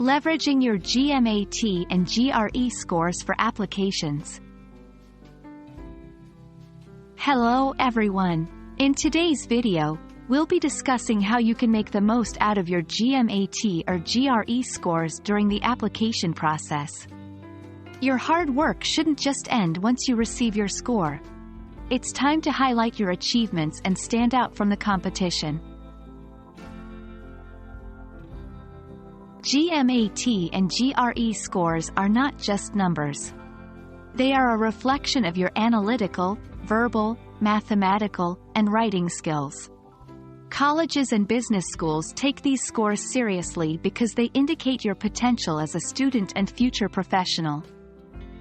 Leveraging your GMAT and GRE scores for applications. Hello everyone. In today's video, we'll be discussing how you can make the most out of your GMAT or GRE scores during the application process. Your hard work shouldn't just end once you receive your score. It's time to highlight your achievements and stand out from the competition. GMAT and GRE scores are not just numbers. They are a reflection of your analytical, verbal, mathematical, and writing skills. Colleges and business schools take these scores seriously because they indicate your potential as a student and future professional.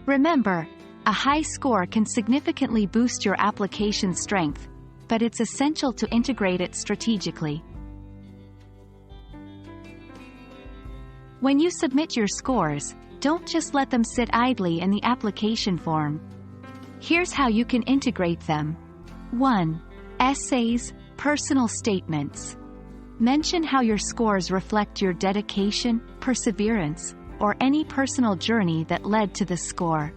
Remember, a high score can significantly boost your application strength, but it's essential to integrate it strategically. When you submit your scores, don't just let them sit idly in the application form. Here's how you can integrate them. 1. Essays, personal statements. Mention how your scores reflect your dedication, perseverance, or any personal journey that led to the score.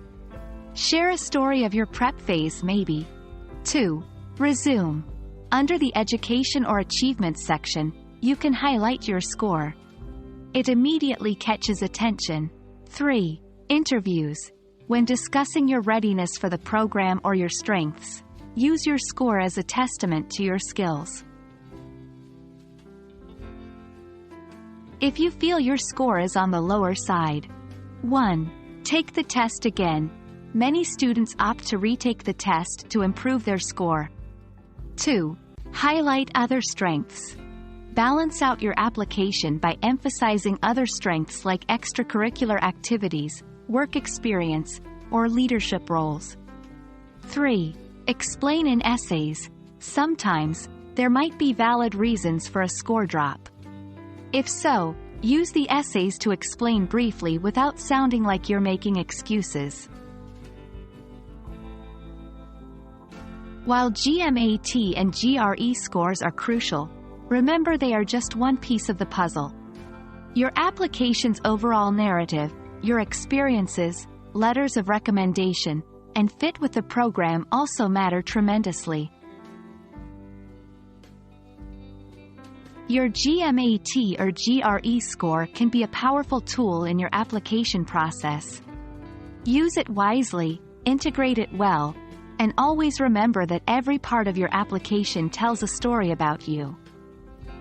Share a story of your prep phase maybe. 2. Resume. Under the Education or Achievements section, you can highlight your score. It immediately catches attention. 3. Interviews. When discussing your readiness for the program or your strengths, use your score as a testament to your skills. If you feel your score is on the lower side, 1. Take the test again. Many students opt to retake the test to improve their score. 2. Highlight other strengths. Balance out your application by emphasizing other strengths like extracurricular activities, work experience, or leadership roles. 3. Explain in essays. Sometimes, there might be valid reasons for a score drop. If so, use the essays to explain briefly without sounding like you're making excuses. While GMAT and GRE scores are crucial, remember they are just one piece of the puzzle. Your application's overall narrative, your experiences, letters of recommendation, and fit with the program also matter tremendously. Your GMAT or GRE score can be a powerful tool in your application process. Use it wisely, integrate it well, and always remember that every part of your application tells a story about you.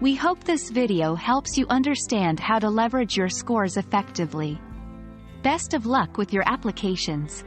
We hope this video helps you understand how to leverage your scores effectively. Best of luck with your applications.